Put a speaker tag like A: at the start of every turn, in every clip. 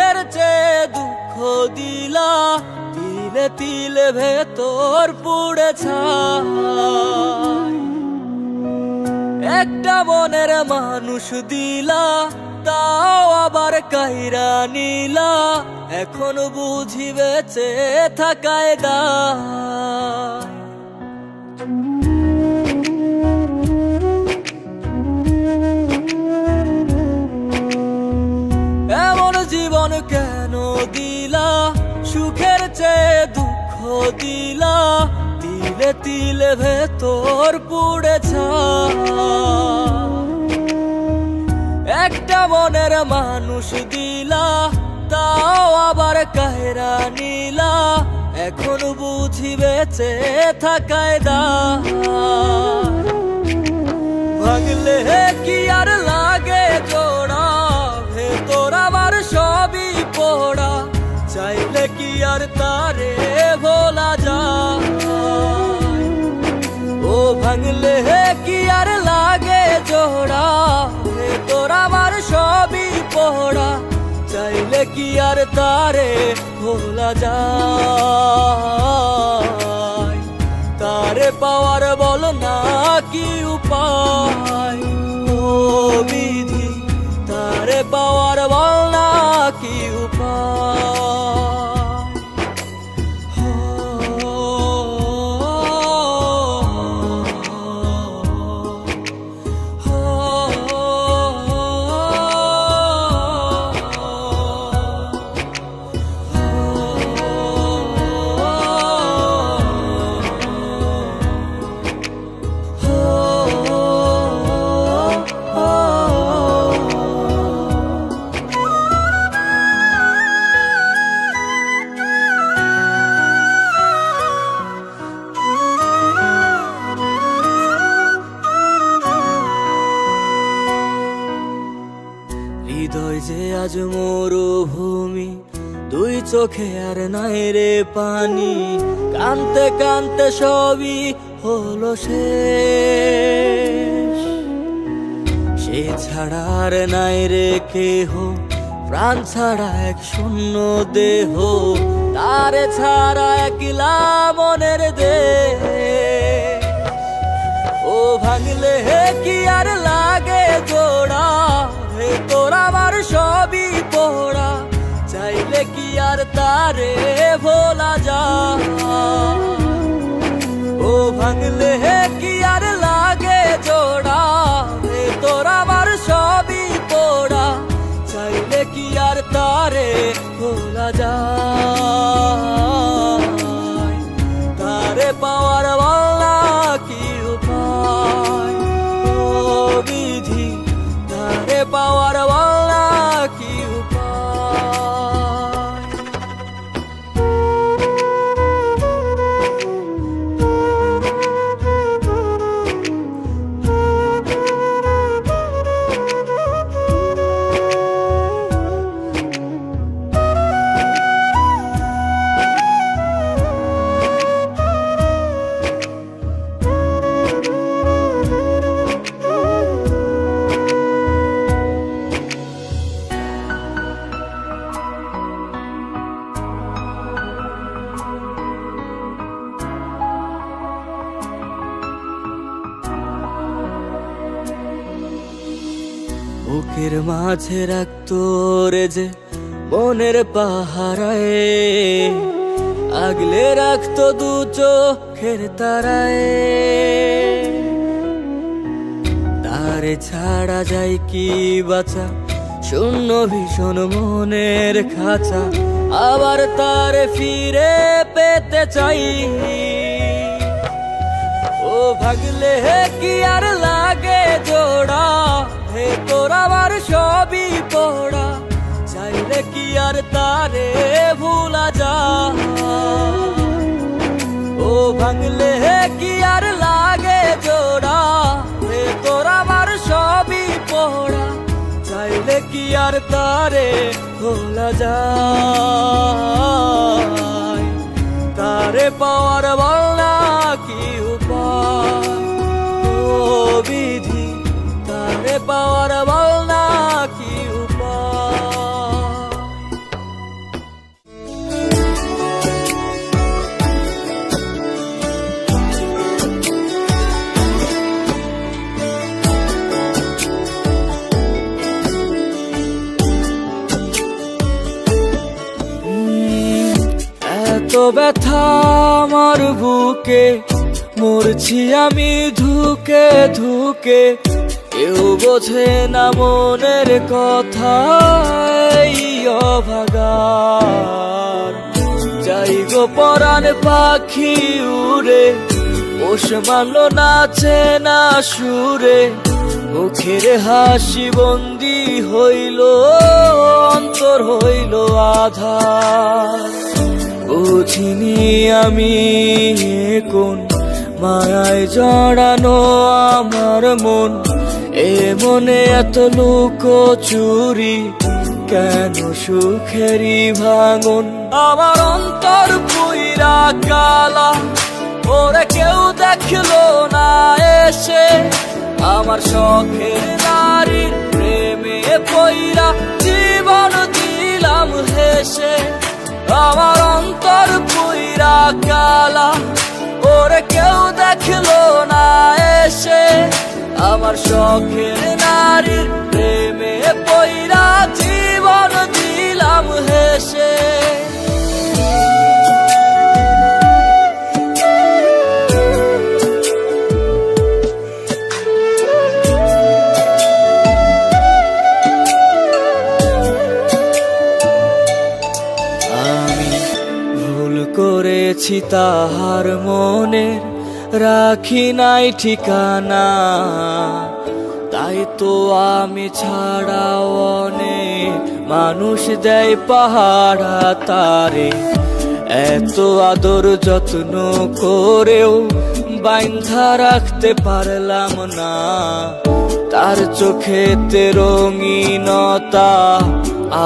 A: সুখের চেয়ে দুঃখ দিলা, তিলে তিলে ভেতর পুড়ে ছাই। একটা মনের মানুষ দিলা, তাও আবার কাইরা নিলা, এখন বুঝি বেঁচে থাকায় দায়। এমন জীবন কেন দিলা, সুখের চেয়ে দুঃখ দিলা, তিলে তিলে ভেতর পুড়ে ছাই। একটা মনের মানুষ দিলা, তাও আবার কাহেরা নিলা, এখন বুঝি বেঁচে থাকায় দায়। ভাঙলে কি আর লাগে জোড়া, ভেতর আমার সবই পোড়া, চাইলে কি আর তারে ভোলা যায়। ও ভাঙলে কি আর লাগে জোড়া, ভেতর আমার সবই পোড়া, চাইলে কি আর তারে ভোলা যায়। তারে পাওয়ার বল না কি উপায়, ও বিধি তারে পাওয়ার বল না কি উপায়। হৃদয় যে আজ মরুভূমি, দুই চোখে আর নাই রে পানি, কানতে কানতে সবই হলো শেষ। সে ছাড়া আর নাই রে কেহ, প্রাণ ছাড়া এক শূন্য দেহ, তারে ছাড়া একলা মনের দেহ। ও ভাঙলে কি আর লাগে জোড়া, ভেতর আমার সবই পোড়া, চাইলে কি আর তারে ভোলা যায়। ও ভাঙলে কি আর লাগে জোড়া, ভেতর আমার সবই পোড়া, চাইলে কি আর তারে ভোলা যায়। তারে পাওয়ার বলা কি উপায়, ও বিধি তারে পাওয়ার বলা কি উপায়। বুকের মাঝে রাখতো রে যে মনের পাহারায়, আগলে রাখতো দু চোখের তারায়। তারে ছাড়া যায় কি বাঁচা, শূন্য ভীষণ মনের খাঁচা, আবার তারে ফিরে পেতে চাই। ও ভাগলে কি আর লাগে জোড়া, ভেতর আমার সবই পোড়া, চাইলে কি আর তারে ভোলা যায়। ও ভাঙলে কি আর লাগে জোড়া, ভেতর আমার সবই পোড়া, চাইলে কি আর তারে ভোলা যায়। তারে পাওয়ার বলা কি উপায়, ও বিধি তারে পাওয়ার বলা কি উপায়। এত ব্যথা আমার বুকে, মরছি আমি ধুকে ধুকে। কেউ বোঝে না মনের কথা, এই অভাগার। যাই গো পরাণ পাখি উড়ে, পোষ মানলো নাচে না সুরে। মুখের হাসি বন্দি হইল, অন্তর হইল আধার। বুঝিনি আমি কোন মায়ায় জড়ানো আমার মন, এ মনে এত লুকোচুরি, কেন সুখেরই ভাঙন। আমার অন্তর পুইরা কালা, ওরে কেউ দেখলো না এসে। আমার শখের নারীর প্রেমে পইরা জীবন দিলাম হেসে। আমার অন্তর পুইরা কালা, ওরে কেউ দেখলো না এসে। আমার শখের নারীর প্রেমে পইরা জীবন দিলাম হেসে। করেছি তাহার মনের, রাখি নাই ঠিকানা। তাই তো আমি ছাড়াও অনেক মানুষ দেয় পাহারা তারে। এত আদর যত্ন করেও বাইন্ধা রাখতে পারলাম না। তার চোখেতে রঙিনতা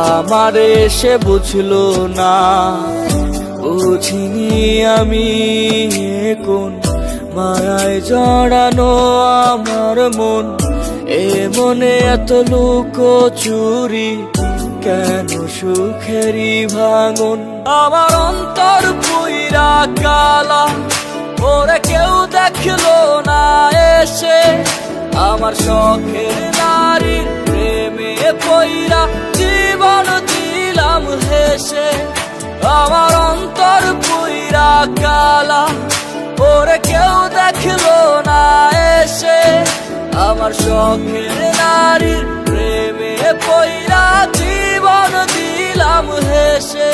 A: আমারে সে বুঝলো না। বুঝিনি আমি কোন মায়ায় জড়ানো আমার মন, এ মনে এত লুকোচুরি, কেন সুখেরই ভাঙন। আমার অন্তর পুইরা কালা, ওরে কেউ দেখলো না এসে। আমার শখের নারীর প্রেমে পইরা জীবন দিলাম হেসে। আমার অন্তর পুইরা কালা, ওরে কেউ দেখলো না এসে। আমার শখের নারীর প্রেমে পইরা জীবন দিলাম হেসে।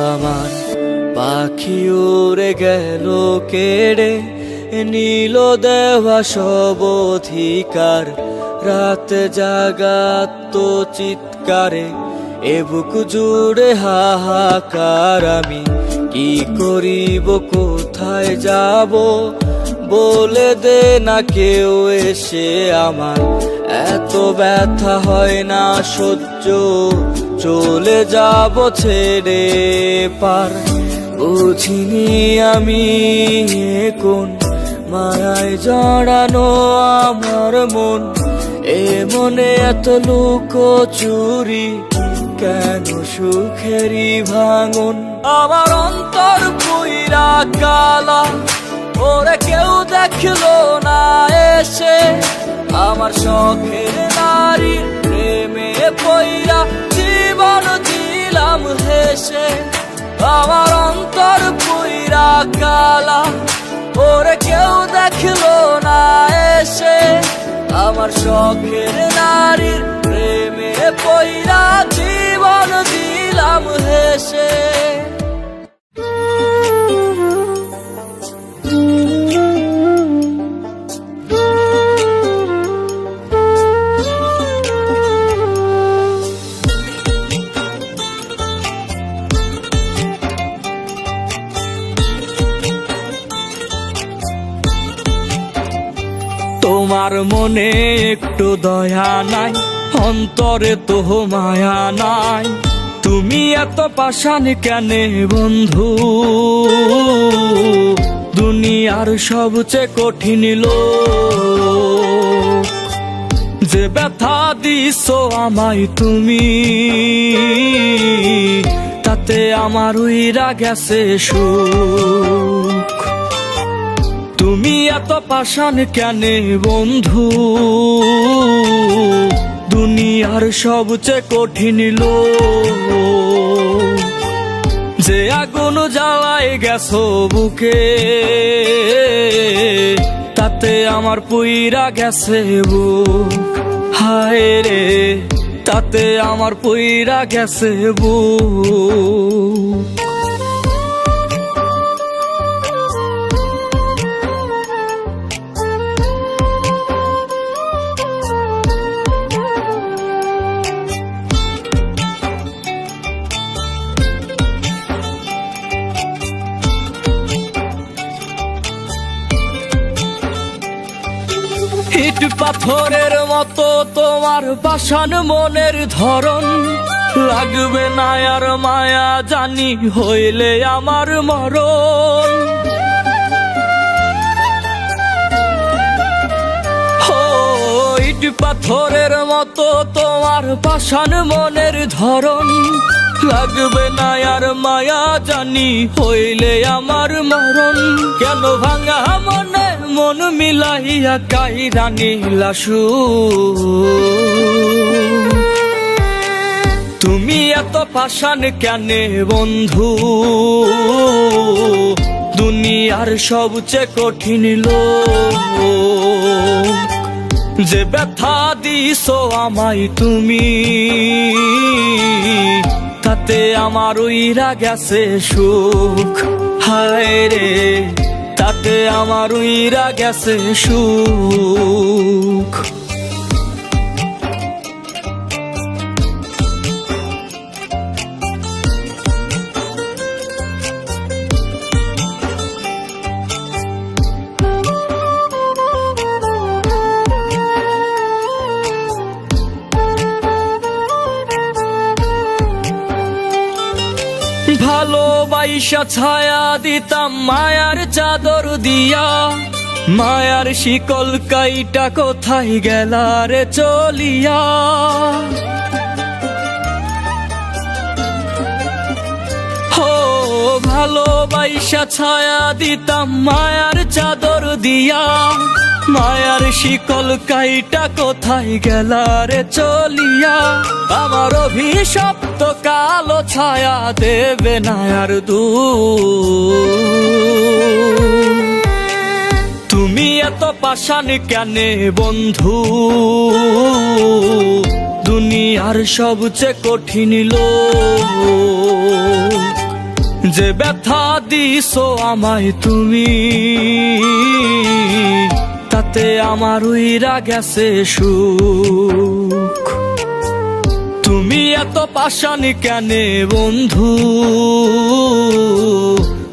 A: আমার পাখি উড়ে গেল কেড়ে, নীল দেওয়া সব অধিকার। রাত জাগাত চিৎকারে, এ বুক জুড়ে হাহাকার। আমি কি করিব, কোথায় যাব, বলে দে না কেউ এসে। আমার এত ব্যথা হয় না সহ্য, চলে যাব ছেড়ে পার। বুঝিনি আমি কোন মায়ায় জড়ানো আমার মন, এ মনে এত লুকোচুরি, কেন সুখেরই ভাঙন। আমার অন্তর পুইরা কালা, ওরে কেউ দেখলো না এসে। আমার শখের নারীর প্রেমে পইরা জীবন দিলাম হেসে। আমার অন্তর পুইরা কালা, ওরে কেউ দেখলো না এসে। আমার শখের নারীর প্রেমে পইরা জীবন দিলাম হেসে। তোমার মনে একটু দয়া নাই, অন্তরে তো মায়া নাই। তুমি এত পাষাণ কেনে বন্ধু, দুনিয়ার সবচেয়ে কঠিন লোক। যে ব্যথা দিছো আমায় তুমি, তাতে আমার উইরা গেছে সুখ। তুমি এত পাষাণ কেনে বন্ধু, দুনিয়ার সবচেয়ে কঠিন লোক। যে আগুন জ্বালায় গেছো বুকে, তাতে আমার পুইরা গেছে বুক। হায় রে, তাতে আমার পুইরা গেছে বুক। ইট পাথরের মতো তোমার পাষাণ মনের ধরন, লাগবে না আর মায়া জানি হইলে আমার মরণ। ইট পাথরের মতো তোমার পাষাণ মনের ধরন, লাগবে না আর মায়া জানি হইলে আমার মরণ। কেন ভাঙা মনে মন মিলাইয়া কাইরা নিলা সুখ। তুমি এত পাষাণ কেনে বন্ধু, দুনিয়ার সবচেয়ে কঠিন লোক। যে ব্যথা দিছো আমায় তুমি, তাতে আমার উইরা গেছে সুখ। হায় রে, তাতে আমার উইরা গেছে সুখ। ভালোবাসা ছায়া দিতাম মায়ার চাদর দিয়া, মায়ার শিকল কাইটা কোথায় গেলা রে চলিয়া। ভালোবাসা ছায়া দিতাম মায়ার চাদর দিয়া, মায়ার শিকল কাইটা কোথায় গেলা রে চলিয়া। আমার অভিশপ্ত কালো ছায়া দেবে না আর তুমি এত পাষাণ কেনে বন্ধু, দুনিয়ার সবচেয়ে কঠিন লোক। যে ব্যথা দিছো আমায় তুমি, তাতে আমার উইরা গেছে সুখ। তুমি এত পাষাণ কেনে বন্ধু,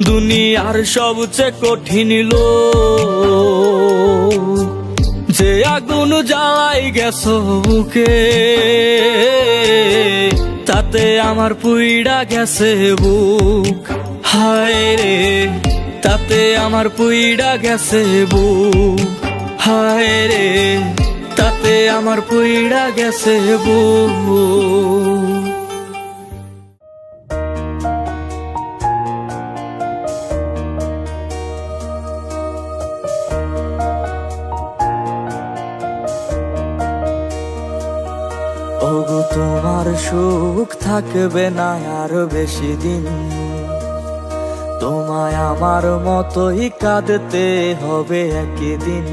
A: দুনিয়ার সবচেয়ে কঠিন লোক। যে আগুন জ্বালাই গেছো বুকে, তাতে আমার পুইরা গেছে বুক। হায় রে, তাতে আমার পুইরা গেছে বুক। হায় রে, তাতে আমার পুইরা গেছে বুক। ওগো তোমার সুখ থাকবে না আর বেশি দিন, তোমায় আমার মতোই কাঁদতে হবে একদিন।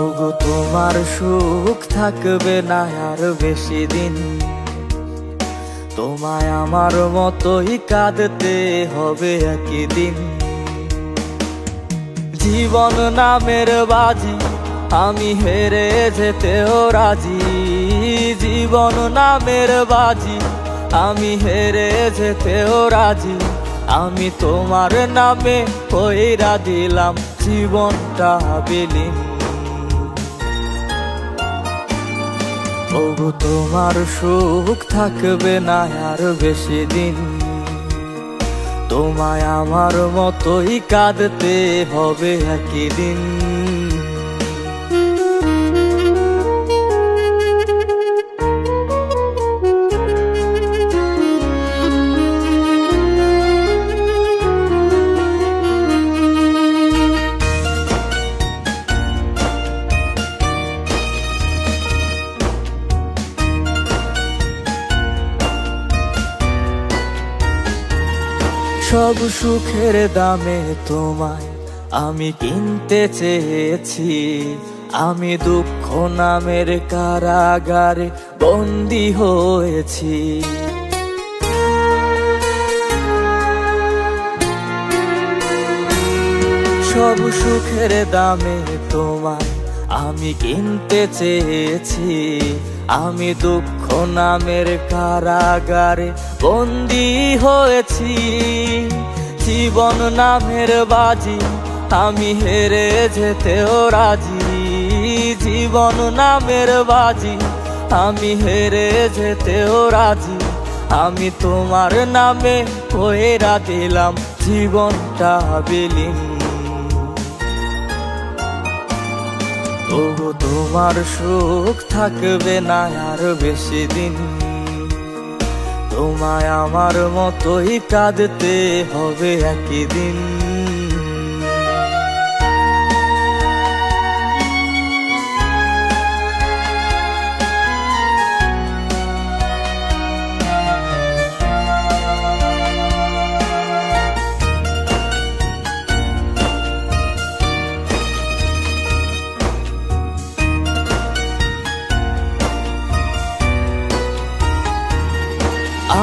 A: ওগো তোমার সুখ থাকবে না আর বেশি দিন, তোমায় আমার মতোই কাঁদতে হবে একদিন। জীবন নামের বাজি আমি হেরে যেতেও রাজি, জীবন নামের বাজি আমি হেরে যেতেও রাজি। আমি তোমার নামে কইরা দিলাম জীবনটা বিলীন। ওগো তোমার সুখ থাকবে না আর বেশি দিন, তোমায় আমার মতোই কাঁদতে হবে একদিন। সব সুখের দামে তোমায় আমি কিনতে চেয়েছি, আমি দুঃখ নামের কারাগারে বন্দী হয়েছি। সব সুখের দামে তোমায় আমি কিনতে চেয়েছি, আমি দুঃখ নামের কারাগারে বন্দী হয়েছি। জীবন নামের বাজি আমি হেরে যেতেও রাজি, জীবন নামের বাজি আমি হেরে যেতেও রাজি। আমি তোমার নামে কইরা দিলাম জীবনটা বিলীন। তবু তোমার সুখ থাকবে না আর বেশি দিন, তোমায় আমার মতোই কাঁদতে হবে একই দিন।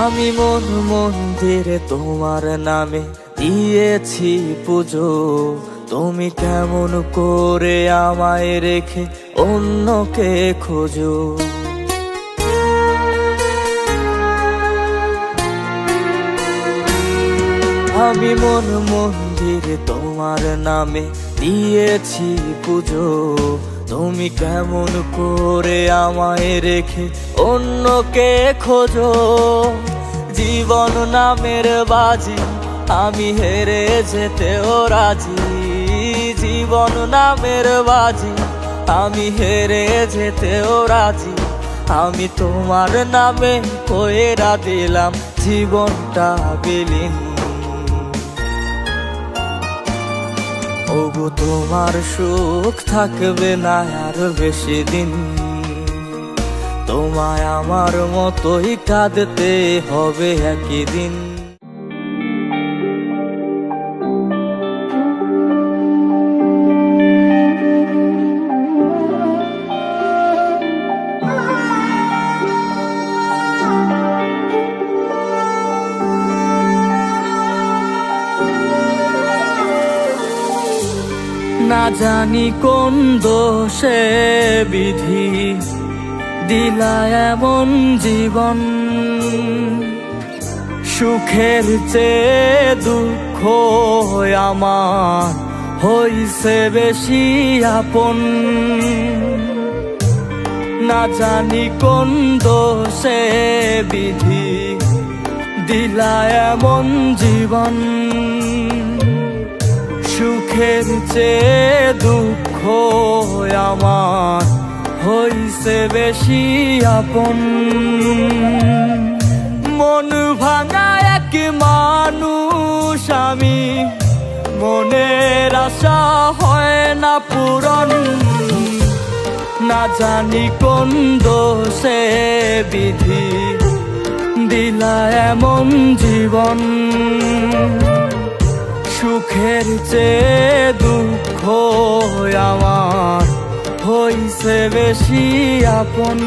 A: আমি মন মন্দিরে তোমার নামে দিয়েছি পুজো, তুমি কেমন করে আমায় রেখে অন্যকে খোঁজো। আমি মন মন্দিরে তোমার নামে দিয়েছি পুজো, তুমি কেমন করে আমায় রেখে অন্যকে খোঁজো। জীবন নামের বাজি আমি হেরে যেতেও রাজি, জীবন নামের বাজি আমি হেরে যেতেও রাজি। আমি তোমার নামে কইরা দিলাম জীবনটা বিলীন। ওগো তোমার সুখ থাকবে না আর বেশি দিন, তোমায় আমার মতোই কাঁদতে হবে একই দিন। না জানি কোন দোষে বিধি দিলা এমন জীবন, সুখের চেয়ে দুঃখ আমার হইছে বেশি আপন। না জানি কোন দোষে বিধি দিলা এমন জীবন, সুখের চেয়ে দুঃখ আমার হইছে বেশি আপন। মন ভাঙা এক মানুষ আমি, মনের আশা হয় না পূরণ। না জানি কোন দোষে বিধি দিলা এমন জীবন, সুখের চেয়ে দুঃখ আমার হইছে বেশি আপন।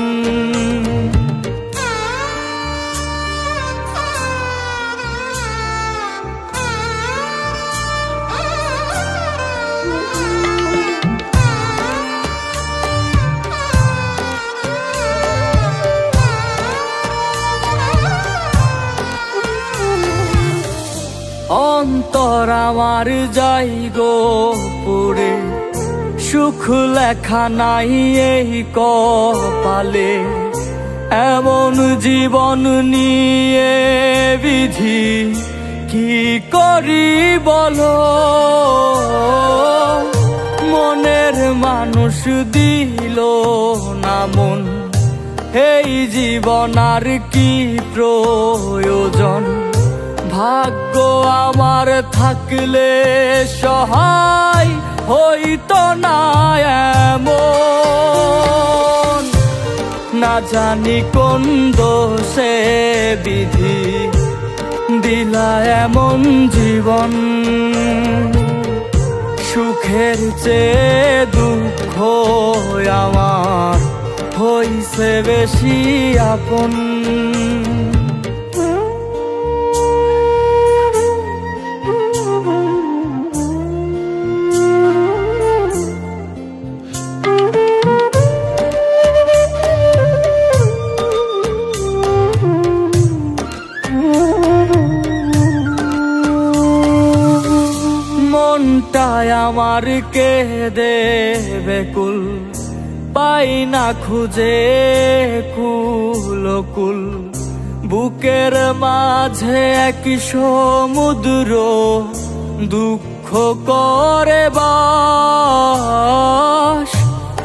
A: অন্তর আমার যাই গো পুরে, সুখ লেখা নাই এই কপালে। এমন জীবন নিয়ে বিধি কি করি বলো, মনের মানুষ দিল না মন, এই জীবন আর কি প্রয়োজন। ভাগ্য আমার থাকলে সহায় হইতো না এমন। না জানি কোন দোষে বিধি দিলা এমন জীবন, সুখের চেয়ে দুঃখ আমার হইছে বেশি আপন। মনটায় আমার কেঁদে বেকুল, পাই না খুঁজে কুল কুল। বুকের মাঝে এক সমুদ্র দুঃখ করে বাস।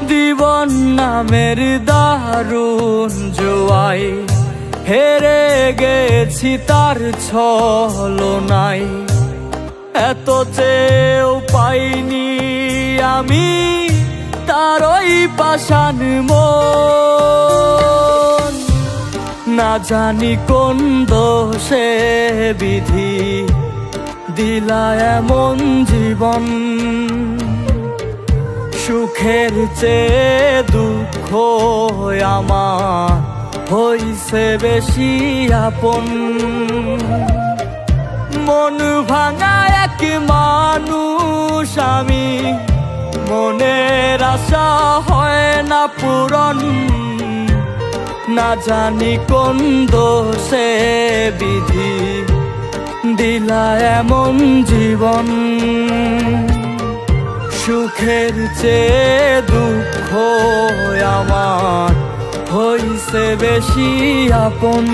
A: জীবন নামের দারুণ জোয়াই, হেরে গেছি তার ছলনায়। এত চেয়েও পাইনি আমি তার ওই পাষাণ মন। না জানি কোন দোষে বিধি দিলা এমন জীবন, সুখের চেয়ে দুঃখ আমার হইছে বেশি আপন। মন ভাঙা এক মানুষ আমি, মনের আশা হয় না পূরণ। না জানি কোন দোষে বিধি দিলা এমন জীবন, সুখের চেয়ে দুঃখ আমার হইছে বেশি আপন।